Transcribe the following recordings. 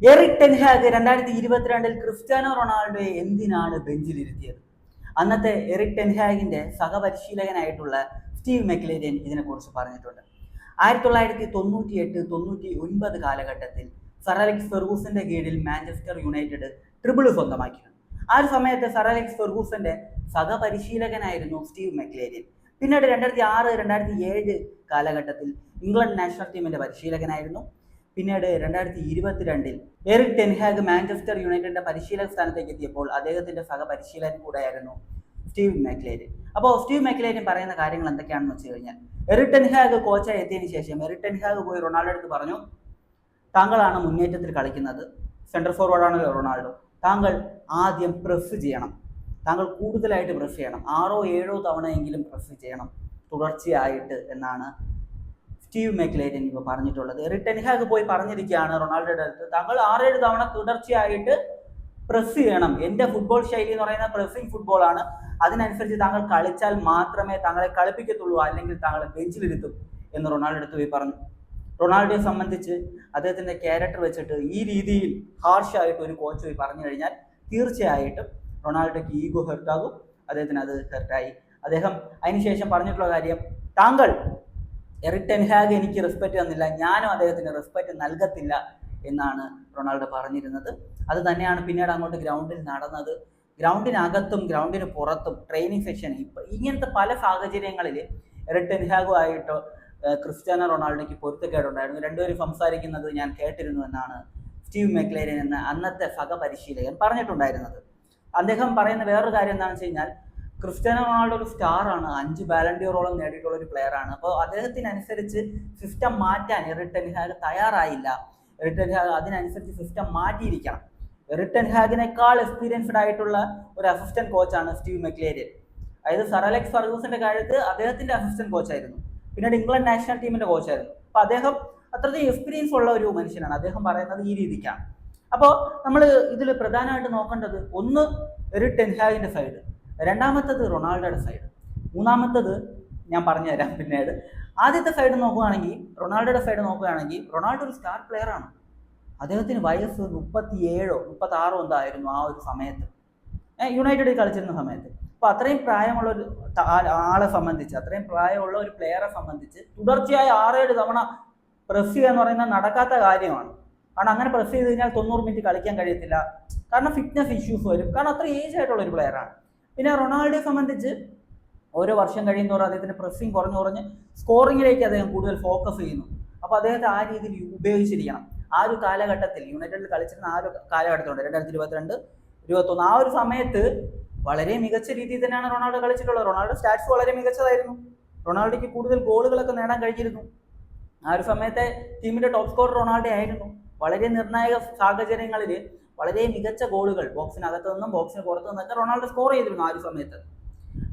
Erik ten Hag 2022 Cristiano റൊണാൾഡോയെ എന്തിനാണ് ബെഞ്ചിലിരുത്തിയത്? അന്നത്തെ എറിക് ടെൻ ഹാഗിന്റെ സഹപരിശീലകനായിട്ടുള്ള സ്റ്റീവ് മെക്ലേരിയൻ ഇതിനെക്കുറിച്ച് പറഞ്ഞിട്ടുണ്ട്. 1998-99 കാലഘട്ടത്തിൽ സർ അലക്സ് ഫെർഗൂസന്റെ കീഴിൽ മാഞ്ചസ്റ്റർ യുണൈറ്റഡ് ട്രിപ്പിൾ സ്വന്തമാക്കിയിരുന്നു. ആ ഒരു സമയത്ത് സർ അലക്സ് ഫെർഗൂസന്റെ സഹപരിശീലകനായിരുന്നു സ്റ്റീവ് മെക്ലേരിയൻ. പിന്നീട് 2006-2007 കാലഘട്ടത്തിൽ ഇംഗ്ലണ്ട് നാഷണൽ ടീമിന്റെ പരിശീലകനായിരുന്നു. പിന്നീട് 2022 എറിക് ടെൻ ഹാഗ് മാഞ്ചസ്റ്റർ യുണൈറ്റഡിന്റെ പരിശീലക സ്ഥാനത്തേക്ക് എത്തിയപ്പോൾ അദ്ദേഹത്തിന്റെ സഹപരിശീലകൻ കൂടെയായിരുന്നു സ്റ്റീവ് മെക്ലേരിയൻ. അപ്പോൾ സ്റ്റീവ് മെക്ലേരിയൻ പറയുന്ന കാര്യങ്ങൾ എന്തൊക്കെയാണെന്ന് വെച്ച് കഴിഞ്ഞാൽ, എറിക് ടെൻ ഹാഗ് കോച്ചായി എത്തിയതിനു ശേഷം എറിക് ടെൻ ഹാഗ് പോയി റൊണാൾഡോ അടുത്ത് പറഞ്ഞു, താങ്കളാണ് മുന്നേറ്റത്തിൽ കളിക്കുന്നത്, സെൻട്രൽ ഫോർവേഡാണല്ലോ റൊണാൾഡോ, താങ്കൾ ആദ്യം പ്രസ് ചെയ്യണം, താങ്കൾ കൂടുതലായിട്ട് പ്രസ് ചെയ്യണം, 6-7 തവണയെങ്കിലും പ്രസ് ചെയ്യണം തുടർച്ചയായിട്ട് എന്നാണ് സ്റ്റീവ് മെക്ലേരിയൻ ഇപ്പോൾ പറഞ്ഞിട്ടുള്ളത്. എറിക് ടെൻ ഹാഗ് പോയി പറഞ്ഞിരിക്കുകയാണ് റൊണാൾഡോയുടെ അടുത്ത്, താങ്കൾ 6-7 തവണ തുടർച്ചയായിട്ട് പ്രസ് ചെയ്യണം, എൻ്റെ ഫുട്ബോൾ ശൈലി എന്ന് പറയുന്നത് പ്രസ്സിംഗ് ഫുട്ബോളാണ്, അതിനനുസരിച്ച് താങ്കൾ കളിച്ചാൽ മാത്രമേ താങ്കളെ കളിപ്പിക്കത്തുള്ളൂ, അല്ലെങ്കിൽ താങ്കളെ ബെഞ്ചിലിരുത്തും എന്ന് റൊണാൾഡോ അടുത്ത് പോയി പറഞ്ഞു. റൊണാൾഡോയെ സംബന്ധിച്ച് അദ്ദേഹത്തിൻ്റെ ക്യാരക്ടർ വെച്ചിട്ട് ഈ രീതിയിൽ ഹാർഷായിട്ട് ഒരു കോച്ച് പോയി പറഞ്ഞു കഴിഞ്ഞാൽ തീർച്ചയായിട്ടും റൊണാൾഡോയ്ക്ക് ഈഗോ ഹെർട്ടാകും. അദ്ദേഹത്തിന് അത് ഹെർട്ടായി. അദ്ദേഹം അതിനുശേഷം പറഞ്ഞിട്ടുള്ള കാര്യം, താങ്കൾ എറിക് ടെൻ ഹാഗ് എനിക്ക് റെസ്പെക്റ്റ് തന്നില്ല, ഞാനും അദ്ദേഹത്തിന് റെസ്പെക്റ്റ് നൽകത്തില്ല എന്നാണ് റൊണാൾഡോ പറഞ്ഞിരുന്നത്. അത് തന്നെയാണ് പിന്നീട് അങ്ങോട്ട് ഗ്രൗണ്ടിൽ നടന്നത്. ഗ്രൗണ്ടിനകത്തും ഗ്രൗണ്ടിന് പുറത്തും ട്രെയിനിങ് സെഷൻ ഇങ്ങനത്തെ പല സാഹചര്യങ്ങളിൽ എറിക് ടെൻ ഹാഗുമായിട്ട് ക്രിസ്ത്യാനോ റൊണാൾഡോയ്ക്ക് പൊരുത്തക്കേടുണ്ടായിരുന്നു. രണ്ടുപേരും സംസാരിക്കുന്നത് ഞാൻ കേട്ടിരുന്നു എന്നാണ് സ്റ്റീവ് മെക്ലേരിയൻ എന്ന അന്നത്തെ സഹപരിശീലകൻ പറഞ്ഞിട്ടുണ്ടായിരുന്നത്. അദ്ദേഹം പറയുന്ന വേറൊരു കാര്യം എന്താണെന്ന് വെച്ച് കഴിഞ്ഞാൽ, ക്രിസ്ത്യാനോ റൊണാൾഡോ ഒരു സ്റ്റാറാണ്, 5 ബാലൺ ഡിയോറോളം നേടിയിട്ടുള്ള ഒരു പ്ലെയറാണ്. അപ്പോൾ അദ്ദേഹത്തിനനുസരിച്ച് സിസ്റ്റം മാറ്റാൻ എറിക് ടെൻ ഹാഗ് തയ്യാറായില്ല. എറിക് ടെൻ ഹാഗ് അതിനനുസരിച്ച് സിസ്റ്റം മാറ്റിയിരിക്കണം. എറിക് ടെൻ ഹാഗിനേക്കാൾ എക്സ്പീരിയൻസ്ഡ് ആയിട്ടുള്ള ഒരു അസിസ്റ്റന്റ് കോച്ചാണ് സ്റ്റീവ് മെക്ലേരിയൻ. അതായത് സർ അലക്സ് ഫെർഗൂസന്റെ കാലത്ത് അദ്ദേഹത്തിന്റെ അസിസ്റ്റന്റ് കോച്ചായിരുന്നു, പിന്നീട് ഇംഗ്ലണ്ട് നാഷണൽ ടീമിന്റെ കോച്ചായിരുന്നു. അപ്പോൾ അദ്ദേഹം അത്രയും എക്സ്പീരിയൻസ് ഉള്ള ഒരു മനുഷ്യനാണ്. അദ്ദേഹം പറയുന്നത് ഈ രീതിക്കാണ്. അപ്പോൾ നമ്മൾ ഇതിൽ പ്രധാനമായിട്ട് നോക്കേണ്ടത്, ഒന്ന് എറിക് ടെൻ ഹാഗിന്റെ സൈഡ്, രണ്ടാമത്തത് റൊണാൾഡോയുടെ സൈഡ്, മൂന്നാമത്തത് ഞാൻ പറഞ്ഞുതരാം പിന്നീട്. ആദ്യത്തെ സൈഡ് നോക്കുകയാണെങ്കിൽ, റൊണാൾഡോയുടെ സൈഡ് നോക്കുകയാണെങ്കിൽ, റൊണാൾഡോ ഒരു സ്റ്റാർ പ്ലെയറാണ്. അദ്ദേഹത്തിന് വയസ്സ് 37-36 എന്തായിരുന്നു ആ ഒരു സമയത്ത്, യുണൈറ്റഡിൽ കളിച്ചിരുന്ന സമയത്ത്. അപ്പോൾ അത്രയും പ്രായമുള്ള ഒരു ആളെ സംബന്ധിച്ച്, അത്രയും പ്രായമുള്ള ഒരു പ്ലെയറെ സംബന്ധിച്ച് തുടർച്ചയായി 6-7 തവണ പ്രസ് ചെയ്യുക എന്ന് പറയുന്നത് നടക്കാത്ത കാര്യമാണ്. കാരണം അങ്ങനെ പ്രസ് ചെയ്ത് കഴിഞ്ഞാൽ 90 മിനിറ്റ് കളിക്കാൻ കഴിയത്തില്ല. കാരണം ഫിറ്റ്നസ് ഇഷ്യൂസ് വരും. കാരണം അത്ര ഏജ് ആയിട്ടുള്ള ഒരു പ്ലെയറാണ്. പിന്നെ റൊണാൾഡോയെ സംബന്ധിച്ച് ഓരോ വർഷം കഴിയുന്നതോറും അദ്ദേഹത്തിന്റെ പ്രസ്സിങ് കുറഞ്ഞ് സ്കോറിങ്ങിലേക്ക് അദ്ദേഹം കൂടുതൽ ഫോക്കസ് ചെയ്യുന്നു. അപ്പോൾ അദ്ദേഹത്തെ ആ രീതിയിൽ ഉപയോഗിച്ചിരിക്കണം. ആ ഒരു കാലഘട്ടത്തിൽ യുണൈറ്റഡിൽ കളിച്ചിരുന്ന ആ ഒരു കാലഘട്ടത്തിലുണ്ട്, 2022-21 ആ ഒരു സമയത്ത് വളരെ മികച്ച രീതിയിൽ തന്നെയാണ് റൊണാൾഡോ കളിച്ചിട്ടുള്ളത്. റൊണാൾഡോ സ്റ്റാറ്റ്സ് വളരെ മികച്ചതായിരുന്നു. റൊണാൾഡോയ്ക്ക് കൂടുതൽ ഗോളുകളൊക്കെ നേടാൻ കഴിഞ്ഞിരുന്നു. ആ ഒരു സമയത്തെ ടീമിന്റെ ടോപ്പ് സ്കോറർ റൊണാൾഡോ ആയിരുന്നു. വളരെ നിർണായക സാഹചര്യങ്ങളിൽ വളരെ മികച്ച ഗോളുകൾ ബോക്സിനകത്തു നിന്നും ബോക്സിന് പുറത്തു നിന്നൊക്കെ റൊണാൾഡോ സ്കോർ ചെയ്തിരുന്നു ആ ഒരു സമയത്ത്.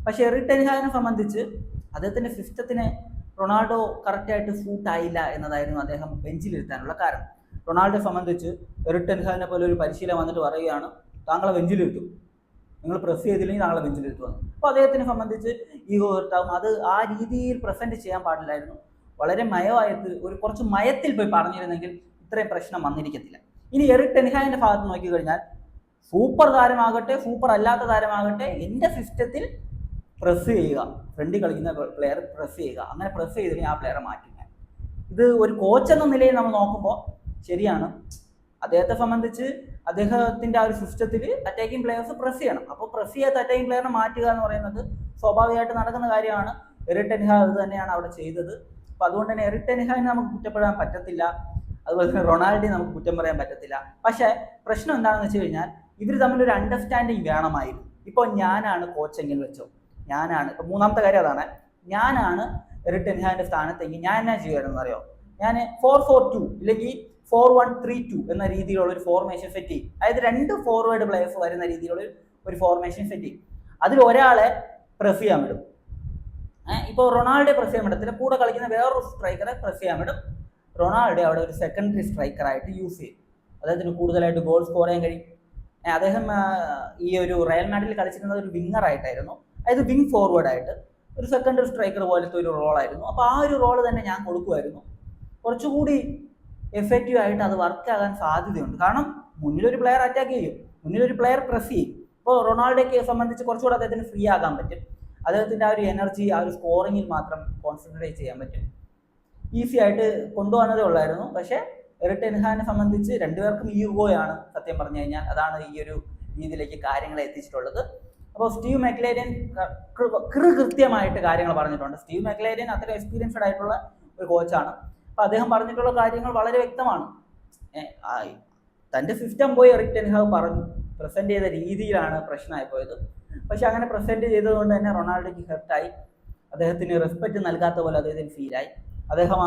പക്ഷേ എറിക് ടെൻ ഹാഗിനെ സംബന്ധിച്ച് അദ്ദേഹത്തിന്റെ സിസ്റ്റത്തിന് റൊണാൾഡോ കറക്റ്റായിട്ട് സൂട്ട് ആയില്ല എന്നതായിരുന്നു അദ്ദേഹം ബെഞ്ചിലിരുത്താനുള്ള കാരണം. റൊണാൾഡോയെ സംബന്ധിച്ച് എറിക് ടെൻ ഹാഗിനെ പോലെ ഒരു പരിശീലകൻ വന്നിട്ട് പറയുകയാണ്, താങ്കളെ ബെഞ്ചിലിരുത്തും, നിങ്ങൾ പ്രസ് ചെയ്തില്ലെങ്കിൽ താങ്കളെ ബെഞ്ചിലിരുത്തുമെന്ന്. അപ്പോൾ അദ്ദേഹത്തിനെ സംബന്ധിച്ച് ഈഗോ ഹെർട്ടാവും. അത് ആ രീതിയിൽ പ്രസന്റ് ചെയ്യാൻ പാടില്ലായിരുന്നു. വളരെ മയമായിട്ട് കുറച്ച് മയത്തിൽ പോയി പറഞ്ഞിരുന്നെങ്കിൽ ഇത്രയും പ്രശ്നം വന്നിരിക്കത്തില്ല. ഇനി എറിക് ടെൻ ഹാഗിന്റെ ഭാഗത്ത് നോക്കിക്കഴിഞ്ഞാൽ, സൂപ്പർ താരമാകട്ടെ സൂപ്പർ അല്ലാത്ത താരമാകട്ടെ, എൻ്റെ സിസ്റ്റത്തിൽ പ്രസ് ചെയ്യുക, ഫ്രണ്ടിൽ കളിക്കുന്ന പ്ലെയർ പ്രസ് ചെയ്യുക, അങ്ങനെ പ്രസ് ചെയ്തില്ലെങ്കിൽ ആ പ്ലെയറെ മാറ്റുക. ഇത് ഒരു കോച്ച് എന്ന നിലയിൽ നമ്മൾ നോക്കുമ്പോൾ ശരിയാണ്. അദ്ദേഹത്തെ സംബന്ധിച്ച് അദ്ദേഹത്തിന്റെ ആ ഒരു സിസ്റ്റത്തിൽ അറ്റാക്കിംഗ് പ്ലെയേഴ്സ് പ്രസ് ചെയ്യണം. അപ്പോൾ പ്രസ് ചെയ്യാത്ത അറ്റാക്കിംഗ് പ്ലെയറിനെ മാറ്റുക എന്ന് പറയുന്നത് സ്വാഭാവികമായിട്ട് നടക്കുന്ന കാര്യമാണ്. എറിക് ടെൻ ഹാഗ് അത് തന്നെയാണ് അവിടെ ചെയ്തത്. അപ്പോൾ അതുകൊണ്ട് തന്നെ എറിക് ടെൻ ഹാഗിനെ നമുക്ക് കുറ്റപ്പെടാൻ പറ്റത്തില്ല, അതുപോലെ തന്നെ റൊണാൾഡോയെ നമുക്ക് കുറ്റം പറയാൻ പറ്റത്തില്ല. പക്ഷേ പ്രശ്നം എന്താണെന്ന് വെച്ച് കഴിഞ്ഞാൽ, ഇവർ തമ്മിലൊരു അണ്ടർസ്റ്റാൻഡിങ് വേണമായിരുന്നു. ഇപ്പോൾ ഞാനാണ് കോച്ചെങ്കിൽ വെച്ചോ, ഞാനാണ് ഇപ്പോൾ മൂന്നാമത്തെ കാര്യം അതാണ്, ഞാനാണ് എറിക് ടെൻ ഹാഗിന്റെ സ്ഥാനത്തെങ്കിൽ ഞാൻ എന്നാ ചെയ്യുമായിരുന്നു അറിയോ, ഞാൻ 4-4-2 ഇല്ലെങ്കിൽ 4-1-3-2 എന്ന രീതിയിലുള്ള ഒരു ഫോർമേഷൻ സെറ്റ് ചെയ്യും. അതായത് 2 ഫോർവേഡ് പ്ലേയേഴ്സ് വരുന്ന രീതിയിലുള്ള ഒരു ഫോർമേഷൻ സെറ്റ് ചെയ്യും. അതിൽ ഒരാളെ പ്രസ് ചെയ്യാൻ വിടും. ഇപ്പോൾ റൊണാൾഡോ പ്രസ് ചെയ്യാൻ വിടത്തില്ല, കൂടെ കളിക്കുന്ന വേറൊരു സ്ട്രൈക്കറെ പ്രസ് ചെയ്യാൻ വിടും. റൊണാൾഡോ അവിടെ ഒരു സെക്കൻഡറി സ്ട്രൈക്കറായിട്ട് യൂസ് ചെയ്യും. അദ്ദേഹത്തിന് കൂടുതലായിട്ട് ഗോൾ സ്കോർ ചെയ്യാൻ കഴിയും. അദ്ദേഹം ഈ ഒരു റയൽ മാഡ്രിഡിൽ കളിച്ചിരുന്നത് ഒരു വിങ്ങറായിട്ടായിരുന്നു, അതായത് വിങ് ഫോർവേഡായിട്ട് ഒരു സെക്കൻഡറി സ്ട്രൈക്കർ പോലത്തെ ഒരു റോളായിരുന്നു. അപ്പോൾ ആ ഒരു റോള് തന്നെ ഞാൻ കൊടുക്കുമായിരുന്നു. കുറച്ചുകൂടി എഫക്റ്റീവ് ആയിട്ട് അത് വർക്ക് ആകാൻ സാധ്യതയുണ്ട്. കാരണം മുന്നിലൊരു പ്ലെയർ അറ്റാക്ക് ചെയ്യും, മുന്നിലൊരു പ്ലെയർ പ്രസ് ചെയ്യും. ഇപ്പോൾ റൊണാൾഡോയെ സംബന്ധിച്ച് കുറച്ചുകൂടെ അദ്ദേഹത്തിന് ഫ്രീ ആകാൻ പറ്റും. അദ്ദേഹത്തിൻ്റെ ആ ഒരു എനർജി ആ ഒരു സ്കോറിങ്ങിൽ മാത്രം കോൺസെൻട്രേറ്റ് ചെയ്യാൻ പറ്റും. ഈസി ആയിട്ട് കൊണ്ടുവന്നതേ ഉള്ളായിരുന്നു. പക്ഷേ എറിക് ടെൻ ഹാഗിനെ സംബന്ധിച്ച് രണ്ടുപേർക്കും ഈഗോയാണ് സത്യം പറഞ്ഞു കഴിഞ്ഞാൽ. അതാണ് ഈ ഒരു രീതിയിലേക്ക് കാര്യങ്ങളെ എത്തിച്ചിട്ടുള്ളത്. അപ്പോൾ സ്റ്റീവ് മെക്ലേരിയൻ കൃത്യമായിട്ട് കാര്യങ്ങൾ പറഞ്ഞിട്ടുണ്ട്. സ്റ്റീവ് മെക്ലേരിയൻ അത്ര എക്സ്പീരിയൻസ്ഡ് ആയിട്ടുള്ള ഒരു കോച്ചാണ്. അപ്പോൾ അദ്ദേഹം പറഞ്ഞിട്ടുള്ള കാര്യങ്ങൾ വളരെ വ്യക്തമാണ്. തൻ്റെ സിസ്റ്റം പോയി എറിക് ടെൻ ഹാഗ് പറഞ്ഞു, പ്രസൻറ്റ് ചെയ്ത രീതിയിലാണ് പ്രശ്നമായി പോയത്. പക്ഷെ അങ്ങനെ പ്രസൻറ്റ് ചെയ്തതുകൊണ്ട് തന്നെ റൊണാൾഡോയ്ക്ക് ഹെർട്ടായി, അദ്ദേഹത്തിന് റെസ്പെക്റ്റ് നൽകാത്ത പോലെ അദ്ദേഹത്തിന് ഫീലായി. അദ്ദേഹം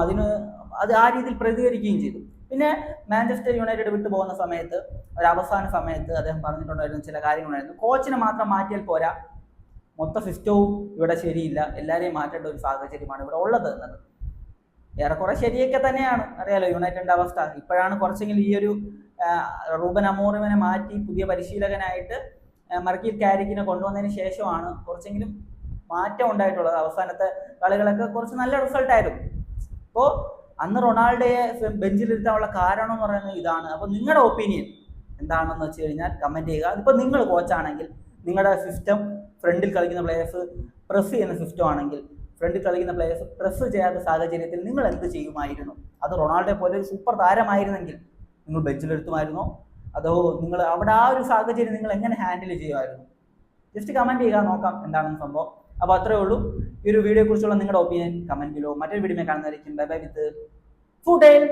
അത് ആ രീതിയിൽ പ്രതികരിക്കുകയും ചെയ്തു. പിന്നെ മാഞ്ചസ്റ്റർ യുണൈറ്റഡ് വിട്ടു പോകുന്ന സമയത്ത് ഒരു അവസാന സമയത്ത് അദ്ദേഹം പറഞ്ഞിട്ടുണ്ടായിരുന്നു ചില കാര്യങ്ങളുണ്ടായിരുന്നു. കോച്ചിനെ മാത്രം മാറ്റിയാൽ പോരാ, മൊത്ത സിസ്റ്റവും ഇവിടെ ശരിയില്ല, എല്ലാവരെയും മാറ്റേണ്ട ഒരു സാഹചര്യമാണ് ഇവിടെ ഉള്ളത് എന്നത് ഏറെക്കുറെ ശരിയൊക്കെ തന്നെയാണ്. അറിയാലോ യുണൈറ്റഡിൻ്റെ അവസ്ഥ. ഇപ്പോഴാണ് കുറച്ചെങ്കിലും ഈ ഒരു റൂബൻ അമോറിമിനെ മാറ്റി പുതിയ പരിശീലകനായിട്ട് മർക്കീൽ കാരിക്കിനെ കൊണ്ടുവന്നതിന് ശേഷമാണ് കുറച്ചെങ്കിലും മാറ്റം ഉണ്ടായിട്ടുള്ളത്. അവസാനത്തെ കളികളൊക്കെ കുറച്ച് നല്ല റിസൾട്ടായിരുന്നു. അപ്പോൾ അന്ന് റൊണാൾഡോയെ ബെഞ്ചിലിരുത്താനുള്ള കാരണം എന്ന് പറയുന്നത് ഇതാണ്. അപ്പോൾ നിങ്ങളുടെ ഒപ്പീനിയൻ എന്താണെന്ന് വെച്ച് കഴിഞ്ഞാൽ കമൻറ്റ് ചെയ്യുക. അതിപ്പോൾ നിങ്ങൾ കോച്ചാണെങ്കിൽ നിങ്ങളുടെ സിസ്റ്റം ഫ്രണ്ടിൽ കളിക്കുന്ന പ്ലേയേഴ്സ് പ്രസ് ചെയ്യുന്ന സിസ്റ്റം ആണെങ്കിൽ ഫ്രണ്ടിൽ കളിക്കുന്ന പ്ലേയേഴ്സ് പ്രസ് ചെയ്യാത്ത സാഹചര്യത്തിൽ നിങ്ങൾ എന്ത് ചെയ്യുമായിരുന്നു? അത് റൊണാൾഡോയെ പോലെ ഒരു സൂപ്പർ താരമായിരുന്നെങ്കിൽ നിങ്ങൾ ബെഞ്ചിലെടുത്തുമായിരുന്നോ? അതോ നിങ്ങൾ അവിടെ ആ ഒരു സാഹചര്യം നിങ്ങൾ എങ്ങനെ ഹാൻഡിൽ ചെയ്യുമായിരുന്നു? ജസ്റ്റ് കമൻറ്റ് ചെയ്യുക, നോക്കാം എന്താണെന്ന് സംഭവം. അപ്പോൾ അത്രേ ഉള്ളൂ. ഈ ഒരു വീഡിയോയെ കുറിച്ചുള്ള നിങ്ങളുടെ ഒപ്പീനിയൻ കമൻറ്റിലോ മറ്റൊരു വീഡിയോ കാണുന്നതായിരിക്കും. ബൈ ബൈ വിത്ത് ഫുഡേൽ.